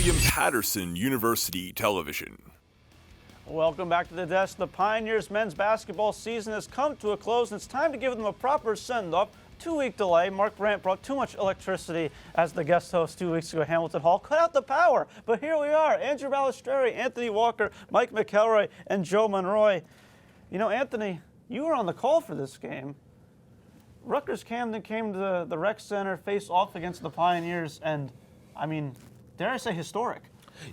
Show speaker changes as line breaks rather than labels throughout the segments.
William Paterson University Television.
Welcome back to the desk. The Pioneers men's basketball season has come to a close, and it's time to give them a proper send-off. 2-week delay. Mark Brandt brought too much electricity as the guest host 2 weeks ago at Hamilton Hall. Cut out the power. But here we are. Andrew Ballistreri, Anthony Walker, Mike McElroy, and Joe Monroig. You know, Anthony, you were on the call for this game. Rutgers-Camden came to the rec center, faced off against the Pioneers, and, I mean, dare I say historic.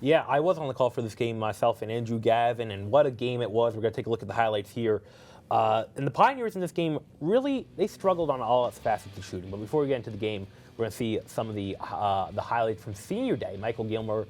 Yeah, I was on the call for this game myself and Andrew Gavin, and what a game it was. We're going to take a look at the highlights here. And the Pioneers in this game, really, they struggled on all facets of shooting. But before we get into the game, we're going to see some of the highlights from senior day. Michael Gilmore,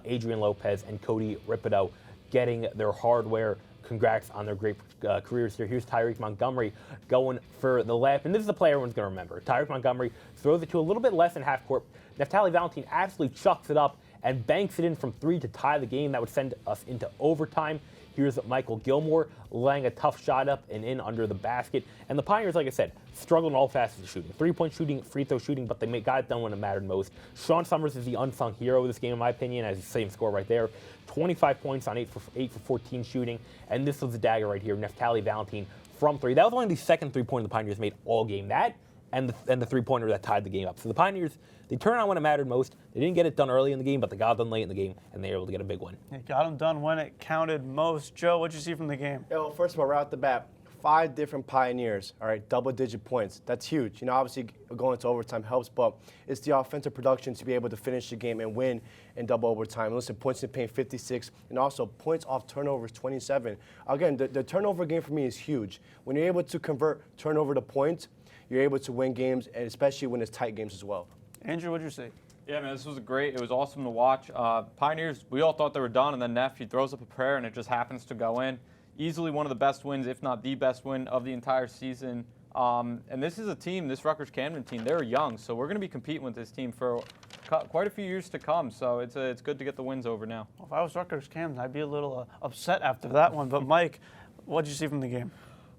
Adrian Lopez, and Cody Ripido getting their hardware. Congrats on their great careers here. Here's Tyreek Montgomery going for the left. And this is the play everyone's going to remember. Tyreek Montgomery throws it to a little bit less than half court. Neftali Valentin absolutely chucks it up and banks it in from three to tie the game. That would send us into overtime. Here's Michael Gilmore laying a tough shot up and in under the basket. And the Pioneers, like I said, struggled in all facets of shooting. Three-point shooting, free throw shooting, but they got it done when it mattered most. Sean Summers is the unsung hero of this game, in my opinion, as the same score right there. 25 points on 8 for 14 shooting. And this was the dagger right here, Neftali Valentin from three. That was only the second three-pointer the Pioneers made all game. That and the three-pointer that tied the game up. So the Pioneers, they turned on when it mattered most. They didn't get it done early in the game, but they got it done late in the game, and they were able to get a big win.
They got them done when it counted most. Joe, what did you see from the game?
Well, first of all, right off the bat, 5 different Pioneers, all right, double-digit points. That's huge. You know, obviously going to overtime helps, but it's the offensive production to be able to finish the game and win in double overtime. Listen, points in paint 56, and also points off turnovers 27. Again, the turnover game for me is huge. When you're able to convert turnover to points, you're able to win games, and especially when it's tight games as well.
Andrew, what did you see?
Yeah, man, this was great. It was awesome to watch. Pioneers, we all thought they were done, and then Neff, he throws up a prayer, and it just happens to go in. Easily one of the best wins, if not the best win of the entire season. And this is a team, this Rutgers-Camden team, they're young, so we're going to be competing with this team for quite a few years to come. So it's good to get the wins over now.
Well, if I was Rutgers-Camden, I'd be a little upset after that one. But Mike, what did you see from the game?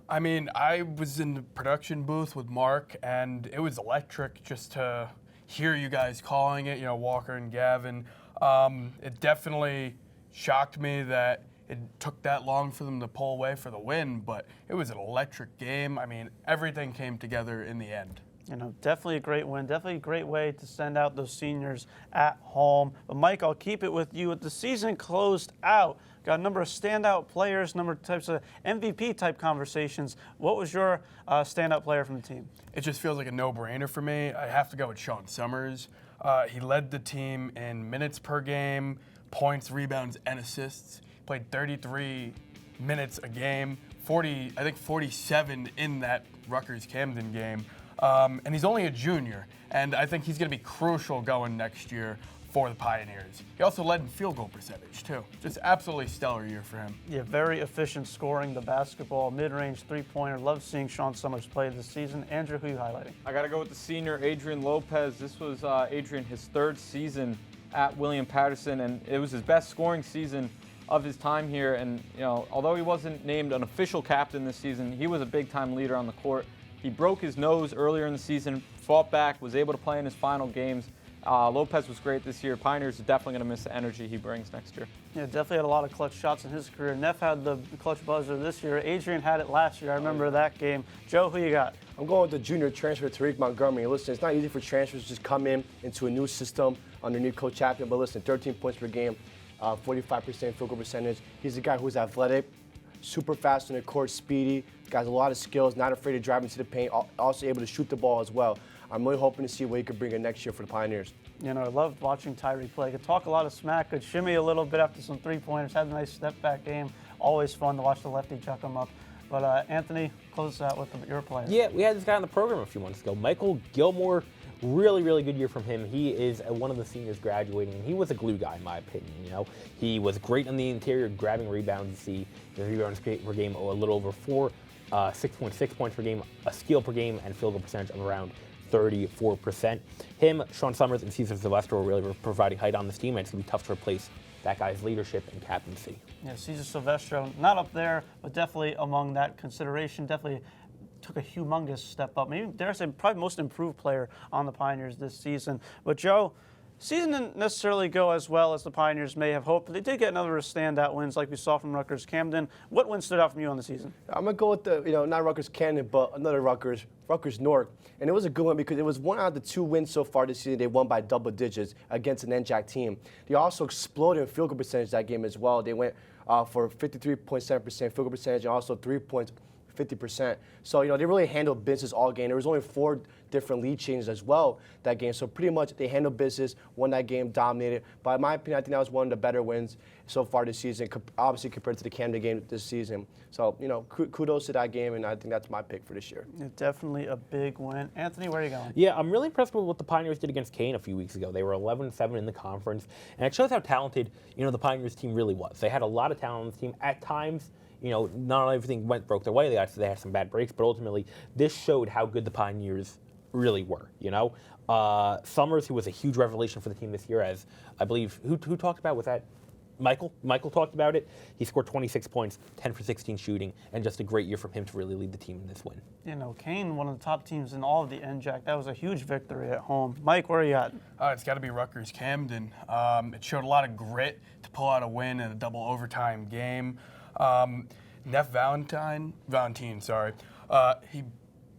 I mean, I was in the production booth with Mark, and it was electric just to hear you guys calling it, you know, Walker and Gavin. It definitely shocked me that it took that long for them to pull away for the win, but it was an electric game. I mean, everything came together in the end.
You know, definitely a great win. Definitely a great way to send out those seniors at home. But Mike, I'll keep it with you. With the season closed out, got a number of standout players, number of types of MVP type conversations. What was your standout player from the team?
It just feels like a no-brainer for me. I have to go with Sean Summers. He led the team in minutes per game, points, rebounds, and assists. Played 33 minutes a game, 47 in that Rutgers-Camden game. And he's only a junior, and I think he's going to be crucial going next year for the Pioneers. He also led in field goal percentage, too. Just absolutely stellar year for him.
Yeah, very efficient scoring the basketball, mid-range three-pointer. Love seeing Sean Summers play this season. Andrew, who are you highlighting?
I got to go with the senior, Adrian Lopez. This was Adrian, his third season at William Paterson, and it was his best scoring season of his time here. And, you know, although he wasn't named an official captain this season, he was a big-time leader on the court. He broke his nose earlier in the season, fought back, was able to play in his final games. Lopez was great this year. Pioneers are definitely going to miss the energy he brings next year.
Yeah, definitely had a lot of clutch shots in his career. Neff had the clutch buzzer this year. Adrian had it last year. I remember that game. Joe, who you got?
I'm going with the junior transfer, Tyreek Montgomery. Listen, it's not easy for transfers to just come into a new system under new coach Chapman, but listen, 13 points per game, 45% field goal percentage. He's a guy who's athletic, super fast on the court, speedy, got a lot of skills, not afraid to drive into the paint, also able to shoot the ball as well. I'm really hoping to see what he could bring in next year for the Pioneers.
You know, I loved watching Tyree play. Could talk a lot of smack, could shimmy a little bit after some three-pointers, had a nice step-back game. Always fun to watch the lefty chuck him up. But Anthony, close us out with your player.
Yeah, we had this guy on the program a few months ago, Michael Gilmore. Really, really good year from him. He is one of the seniors graduating, and he was a glue guy, in my opinion. You know, he was great on the interior, grabbing rebounds. You see the rebounds per game, a little over 6.6 points per game, a steal per game, and field goal percentage of around 34%. Him, Sean Summers, and Cesar Silvestro are really providing height on this team, and it's going to be tough to replace that guy's leadership and captaincy.
Yeah, Cesar Silvestro, not up there, but definitely among that consideration. Definitely took a humongous step up. Maybe, dare I say, probably most improved player on the Pioneers this season. But Joe, Season didn't necessarily go as well as the Pioneers may have hoped, but they did get another standout wins like we saw from Rutgers-Camden. What win stood out from you on the season?
I'm going to go with the, not Rutgers-Camden, but another Rutgers-Newark. And it was a good one because it was one out of the 2 wins so far this season. They won by double digits against an NJAC team. They also exploded in field goal percentage that game as well. They went for 53.7% field goal percentage and also 3 points. 50%. So, they really handled business all game. There was only 4 different lead changes as well that game. So pretty much they handled business, won that game, dominated. But in my opinion, I think that was one of the better wins so far this season, obviously compared to the Camden game this season. So, kudos to that game, and I think that's my pick for this year.
Yeah, definitely a big win. Anthony, where are you going?
Yeah, I'm really impressed with what the Pioneers did against Kane a few weeks ago. They were 11-7 in the conference, and it shows how talented, the Pioneers team really was. They had a lot of talent on the team. At times, not everything broke their way. They had some bad breaks, but ultimately, this showed how good the Pioneers really were. Summers, who was a huge revelation for the team this year, as I believe, who talked about, was that Micheal? Micheal talked about it. He scored 26 points, 10 for 16 shooting, and just a great year from him to really lead the team in this win.
Kane, one of the top teams in all of the NJAC. That was a huge victory at home. Mike, where are you at?
It's got to be Rutgers-Camden. It showed a lot of grit to pull out a win in a double overtime game. Neff Valentine, he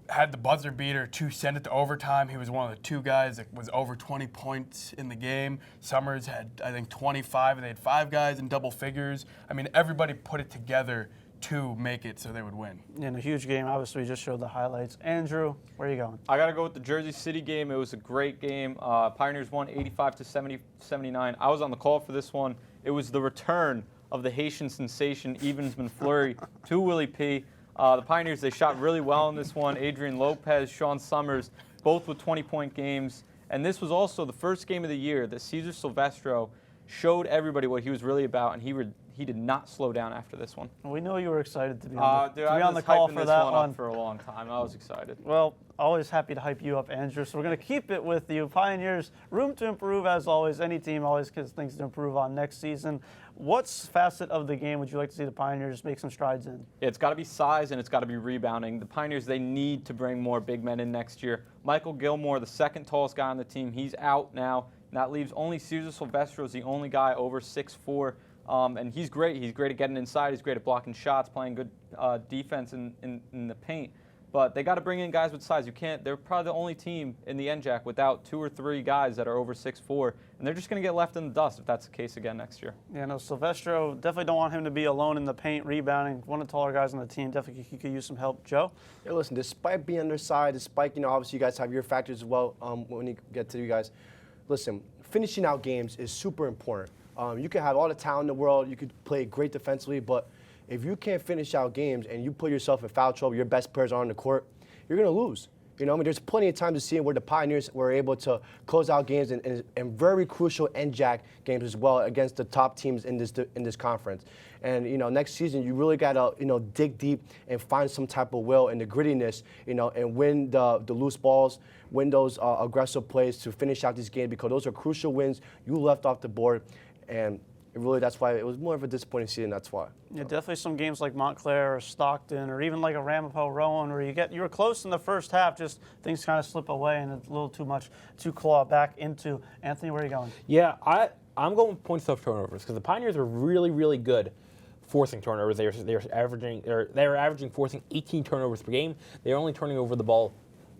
had the buzzer beater to send it to overtime. He was one of the 2 guys that was over 20 points in the game. Summers had, I think, 25, and they had 5 guys in double figures. I mean, everybody put it together to make it so they would win.
In a huge game, obviously, we just showed the highlights. Andrew, where are you going?
I got to go with the Jersey City game. It was a great game. Pioneers won 85-79. I was on the call for this one. It was the return of the Haitian sensation, Evensman Fleury, to Willie P. The Pioneers, they shot really well in this one. Adrian Lopez, Sean Summers, both with 20-point games. And this was also the first game of the year that Cesar Silvestro showed everybody what he was really about, and he did not slow down after this one.
We know you were excited to be
on
the call for that one.
For a long time. I was excited.
Well, always happy to hype you up, Andrew. So we're going to keep it with you. Pioneers, room to improve as always. Any team always has things to improve on next season. What facet of the game would you like to see the Pioneers make some strides in?
Yeah, it's got to be size and it's got to be rebounding. The Pioneers, they need to bring more big men in next year. Michael Gilmore, the second tallest guy on the team, he's out now. And that leaves only Cesar Silvestro as the only guy over 6'4". And he's great. He's great at getting inside. He's great at blocking shots, playing good defense in the paint. But they got to bring in guys with size. They're probably the only team in the NJAC without 2 or 3 guys that are over 6'4", and they're just going to get left in the dust if that's the case again next year. Yeah,
no, Silvestro, definitely don't want him to be alone in the paint, rebounding. One of the taller guys on the team, definitely he could use some help. Joe?
Yeah, listen, despite being undersized, despite, obviously you guys have your factors as well when you get to you guys. Listen, finishing out games is super important. You can have all the talent in the world, you could play great defensively, but if you can't finish out games and you put yourself in foul trouble, your best players are on the court, you're going to lose. There's plenty of time to see where the Pioneers were able to close out games and very crucial NJAC games as well against the top teams in this conference. And next season you really got to dig deep and find some type of will and the grittiness, and win the loose balls, win those aggressive plays to finish out this game, because those are crucial wins you left off the board. And really, that's why it was more of a disappointing season. That's why.
Yeah, definitely some games like Montclair or Stockton or even like a Ramapo Rowan where you were close in the first half, just things kind of slip away and it's a little too much to claw back into. Anthony, where are you going?
Yeah, I'm going with points off turnovers because the Pioneers are really, really good forcing turnovers. They're averaging forcing 18 turnovers per game. They're only turning over the ball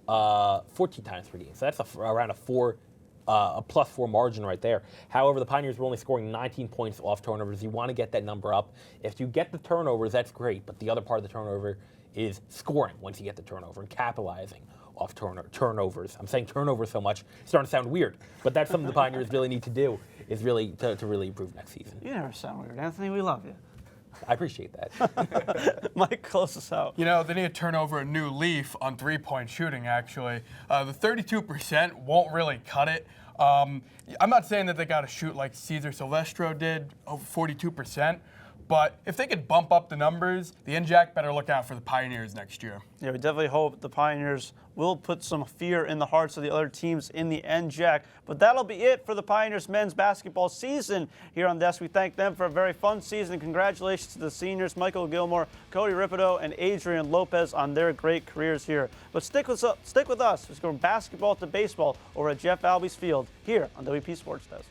14 times per game. So that's around a +4 margin right there. However, the Pioneers were only scoring 19 points off turnovers. You want to get that number up. If you get the turnovers, that's great, but the other part of the turnover is scoring once you get the turnover and capitalizing off turnovers. I'm saying turnovers so much, it's starting to sound weird, but that's something the Pioneers really need to do, is really to really improve next season.
You never sound weird, Anthony. We love you.
I appreciate that.
Mike, close us out.
They need to turn over a new leaf on three-point shooting, actually. The 32% won't really cut it. I'm not saying that they got to shoot like Cesar Silvestro did, over 42%, But if they could bump up the numbers, the NJAC better look out for the Pioneers next year.
Yeah, we definitely hope the Pioneers will put some fear in the hearts of the other teams in the NJAC. But that'll be it for the Pioneers men's basketball season here on Desk. We thank them for a very fun season. Congratulations to the seniors, Michael Gilmore, Cody Ripido, and Adrian Lopez on their great careers here. But stick with us. Let's go from basketball to baseball over at Jeff Albie's Field here on WP Sports Desk.